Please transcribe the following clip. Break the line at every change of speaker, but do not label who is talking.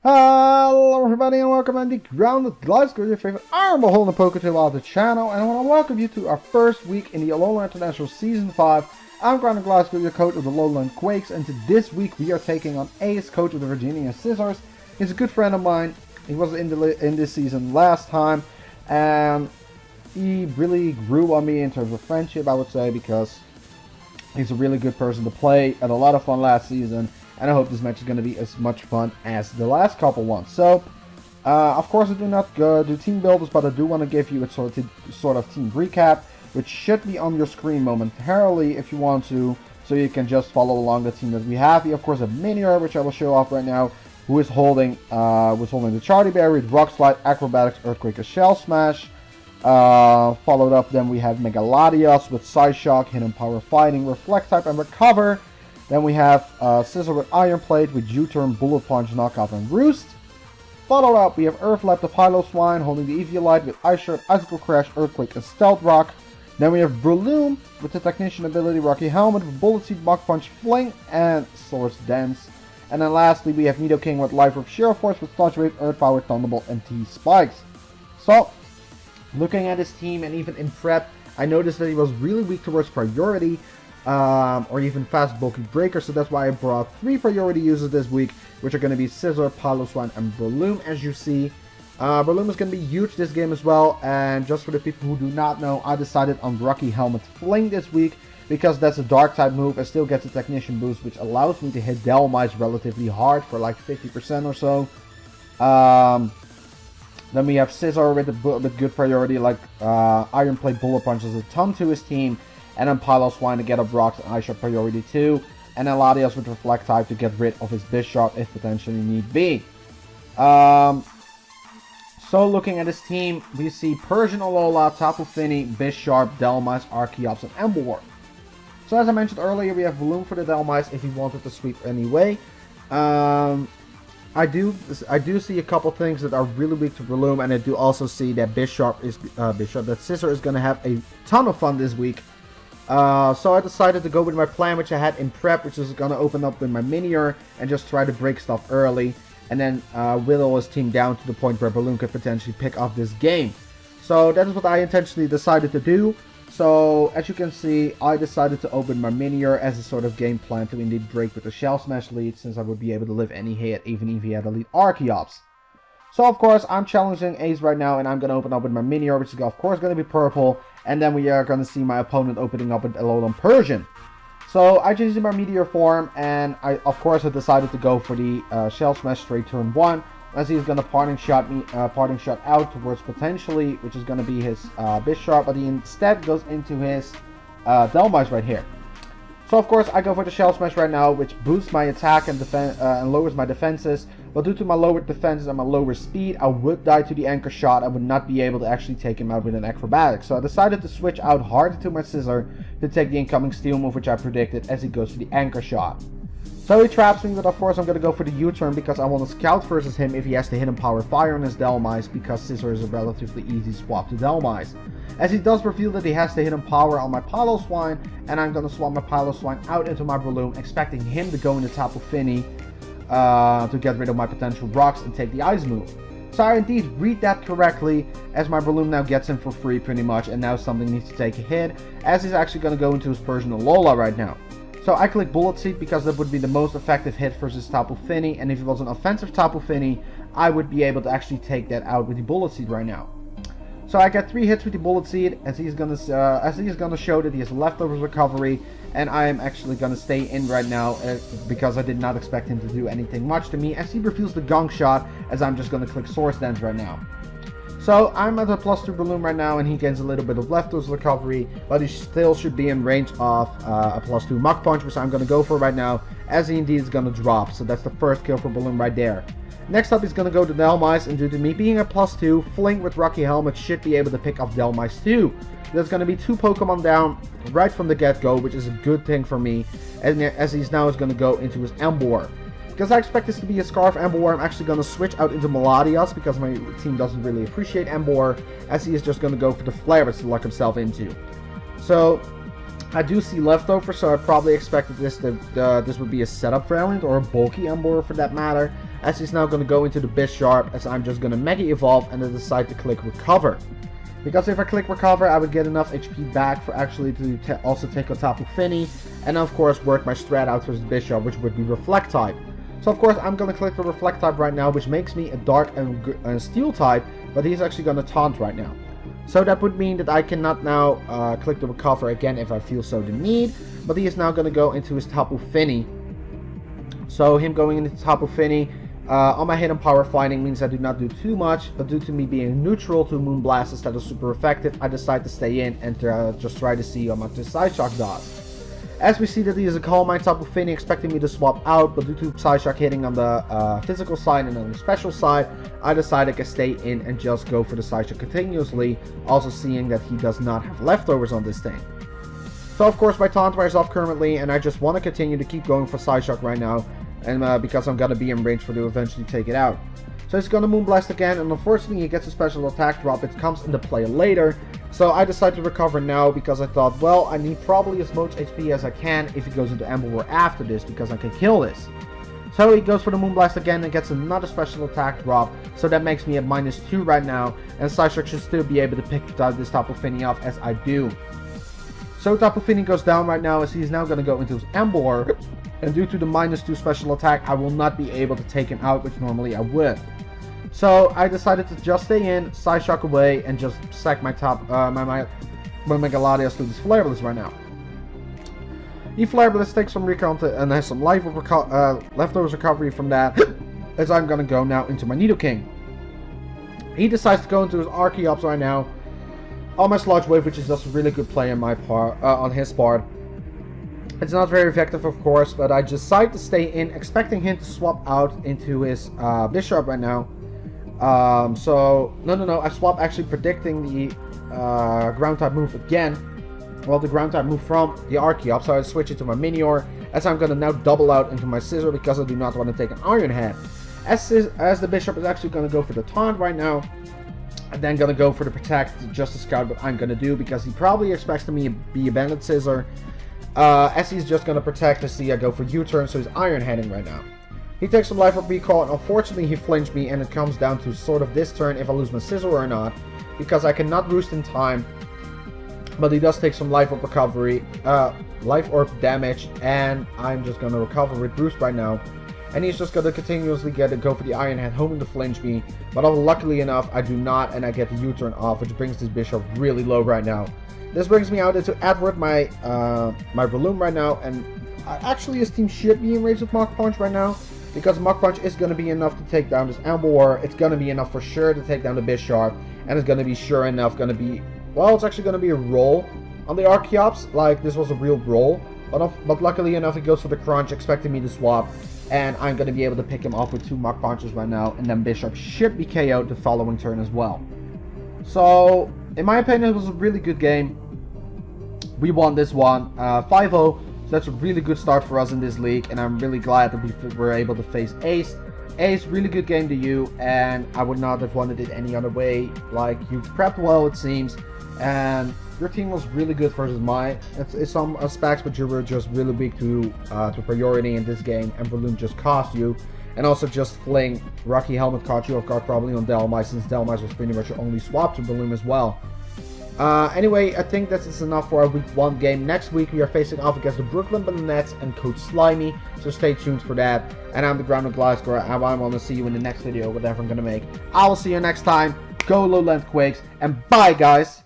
Hello everybody and welcome to the GroundedGliscor, your favorite Iron Beholder Poketuber of the channel, and I want to welcome you to our first week in the Alola International Season 5. I'm GroundedGliscor, your coach of the Low Land Quakes, and this week we are taking on Ace, coach of the Virginia Scizors. He's a good friend of mine. He was in this season last time, and he really grew on me in terms of friendship, I would say, because he's a really good person to play. Had a lot of fun last season. And I hope this match is going to be as much fun as the last couple ones. So, of course, I do not do team builders, but I do want to give you a sort of team recap, which should be on your screen momentarily if you want to, so you can just follow along the team that we have. We, of course, have Minior, which I will show off right now, who is holding the Charlie Berry, Rock Slide, Acrobatics, Earthquake, and Shell Smash. Followed up, then we have Megaladios with Side Shock, Hidden Power Fighting, Reflect Type, and Recover. Then we have Scizor with Iron Plate with U-Turn, Bullet Punch, Knockout, and Roost. Followed up, we have Erflab the Piloswine holding the Eviolite with Ice Shard, Icicle Crash, Earthquake, and Stealth Rock. Then we have Breloom with the Technician ability, Rocky Helmet with Bullet Seed, Mach Punch, Fling, and Swords Dance. And then lastly, we have Nidoking with Life Orb, Sheer Force with Sludge Wave, Earth Power, Thunderbolt, and T-Spikes. So, looking at his team and even in prep, I noticed that he was really weak towards priority. Or even fast bulky breaker, so that's why I brought 3 priority users this week, which are going to be Scizor, Piloswine, and Breloom. As you see, Breloom is going to be huge this game as well, and just for the people who do not know, I decided on Rocky Helmet Fling this week, because that's a dark type move and still gets a Technician boost, which allows me to hit Dhelmise relatively hard for like 50% or so. Then we have Scizor with good priority, like Iron Plate, Bullet Punch is a ton to his team. And then Piloswine to get up rocks and Ice Shard priority 2. And then Latios with Reflect type to get rid of his Bisharp if potentially need be. So looking at his team, we see Persian Alola, Tapu Fini, Bisharp, Dhelmise, Archeops, and Emboar. So as I mentioned earlier, we have Breloom for the Dhelmise if he wanted to sweep anyway. I do see a couple things that are really weak to Breloom, and I do also see that that Scizor is going to have a ton of fun this week. So I decided to go with my plan, which I had in prep, which is going to open up with my Minior and just try to break stuff early, and then whittle his team down to the point where Breloom could potentially pick up this game. So that is what I intentionally decided to do. So as you can see, I decided to open my Minior as a sort of game plan to indeed break with the Shell Smash lead, since I would be able to live any hit, even if he had a lead Archeops. So of course, I'm challenging Ace right now, and I'm going to open up with my Minior, which is of course going to be purple. And then we are going to see my opponent opening up with Alolan Persian. So I just used my Meteor form, and I of course have decided to go for the Shell Smash straight turn 1, as he's going to parting shot out towards potentially, which is going to be his Bisharp, but he instead goes into his Dhelmise right here. So of course I go for the Shell Smash right now, which boosts my attack and lowers my defenses. But due to my lower defenses and my lower speed, I would die to the Anchor Shot. I would not be able to actually take him out with an Acrobatic. So I decided to switch out harder to my Scizor to take the incoming Steel move, which I predicted, as he goes for the Anchor Shot. So he traps me, but of course I'm going to go for the U-turn, because I want to Scout versus him if he has to Hidden Power Fire on his Dhelmise, because Scizor is a relatively easy swap to Dhelmise. As he does reveal that he has to Hidden Power on my Piloswine, and I'm going to swap my Piloswine out into my Breloom, expecting him to go into Tapu Fini to get rid of my potential rocks and take the Ice move. So I indeed read that correctly, as my Breloom now gets him for free pretty much, and now something needs to take a hit, as he's actually going to go into his Persian Alola right now. So I click Bullet Seed because that would be the most effective hit versus Tapu Fini, and if it was an offensive Tapu Fini, I would be able to actually take that out with the Bullet Seed right now. So I get 3 hits with the Bullet Seed, as he's gonna show that he has leftovers recovery, and I am actually gonna stay in right now because I did not expect him to do anything much to me, as he reveals the Gong Shot, as I'm just gonna click Swords Dance right now. So I'm at a +2 Breloom right now, and he gains a little bit of leftovers recovery, but he still should be in range of a +2 Mach Punch, which I'm gonna go for right now, as he indeed is gonna drop. So that's the first kill for Breloom right there. Next up, he's going to go to Dhelmise, and due to me being a +2, Fling with Rocky Helmet should be able to pick up Dhelmise too. There's going to be 2 Pokemon down right from the get-go, which is a good thing for me, and as he's now is going to go into his Emboar. Because I expect this to be a Scarf Emboar, I'm actually going to switch out into Melodios, because my team doesn't really appreciate Emboar, as he is just going to go for the Flare to lock himself into. So I do see leftovers, so I probably expected this would be a setup variant, or a bulky Emboar for that matter, as he's now going to go into the Bisharp, as I'm just going to Mega Evolve and then decide to click Recover. Because if I click Recover, I would get enough HP back for actually to also take on Tapu Fini, and of course work my strat out towards the Bisharp, which would be Reflect type. So of course I'm going to click the Reflect type right now, which makes me a Dark and Steel type, but he's actually going to Taunt right now. So that would mean that I cannot now click the Recover again if I feel so the need, but he is now going to go into his Tapu Fini. So him going into Tapu Fini on my Hidden Power Fighting means I do not do too much, but due to me being neutral to Moonblast instead of super effective, I decide to stay in and just try to see how much this Psyshock does. As we see that he is a Calm Mind Tapu Fini, expecting me to swap out, but due to Psyshock hitting on the physical side and on the special side, I decided I can stay in and just go for the Psyshock continuously, also seeing that he does not have leftovers on this thing. So of course my Taunt wears off currently, and I just want to continue to keep going for Psyshock right now, and because I'm going to be in range for to eventually take it out. So he's going to Moonblast again, and unfortunately he gets a special attack drop. It comes into play later. So I decided to recover now because I thought, well, I need probably as much HP as I can if he goes into Ember after this, because I can kill this. So he goes for the Moonblast again and gets another special attack drop. So that makes me at -2 right now, and Psyshock should still be able to pick this Tapu Fini off as I do. So Tapu Fini goes down right now as he's now going to go into his Ember. And due to the -2 special attack, I will not be able to take him out, which normally I would. So I decided to just stay in, Psyshock away, and just sack my Mega Latias to this Flare Blitz right now. He Flare Blitz takes some recount and has some leftovers recovery from that, as I'm gonna go now into my Nidoking. He decides to go into his Archeops right now on my Sludge Wave, which is just a really good play on my part, on his part. It's not very effective, of course, but I decide to stay in, expecting him to swap out into his Bisharp right now. No, I swap actually predicting the ground type move again. Well, the ground type move from the Archeops, so I switch it to my Minior, as I'm going to now double out into my Scizor because I do not want to take an Iron Head. As the Bisharp is actually going to go for the Taunt right now, and then going to go for the Protect, just to scout what I'm going to do, because he probably expects me to be a Bandit Scizor. As he's just going to Protect to see I go for U-turn, so he's Iron Heading right now. He takes some Life Orb Recall, and unfortunately he flinched me, and it comes down to sort of this turn if I lose my Scizor or not, because I cannot roost in time, but he does take some Life Orb recovery, Life Orb damage, and I'm just going to recover with Roost right now. And he's just going to continuously go for the Iron Head, hoping to flinch me, but luckily enough I do not, and I get the U-turn off, which brings this Bisharp really low right now. This brings me out into Edward, my Breloom right now, and actually his team should be in range with Mach Punch right now, because Mach Punch is going to be enough to take down this Ember. It's going to be enough for sure to take down the Bisharp, and it's going to be sure enough going to be, well, it's actually going to be a roll on the Archeops, like this was a real roll, but luckily enough it goes for the Crunch, expecting me to swap, and I'm going to be able to pick him off with 2 Mach Punches right now, and then Bisharp should be KO'd the following turn as well. So, in my opinion, it was a really good game. We won this one 5-0, so that's a really good start for us in this league, and I'm really glad that we were able to face Ace. Ace, really good game to you, and I would not have wanted it any other way. Like, you prepped well, it seems, and your team was really good versus mine. It's some aspects, but you were just really weak to priority in this game, and Breloom just cost you. And also just Fling, Rocky Helmet caught you off guard probably on Dhelmise, since Dhelmise was pretty much your only swap to Breloom as well. Anyway, I think that's enough for our week 1 game. Next week we are facing off against the Brooklyn Bananettes and Coach Slimy, so stay tuned for that. And I'm the GroundedGliscor, and I want to see you in the next video, whatever I'm going to make. I will see you next time. Go Low Land Quakes, and bye guys!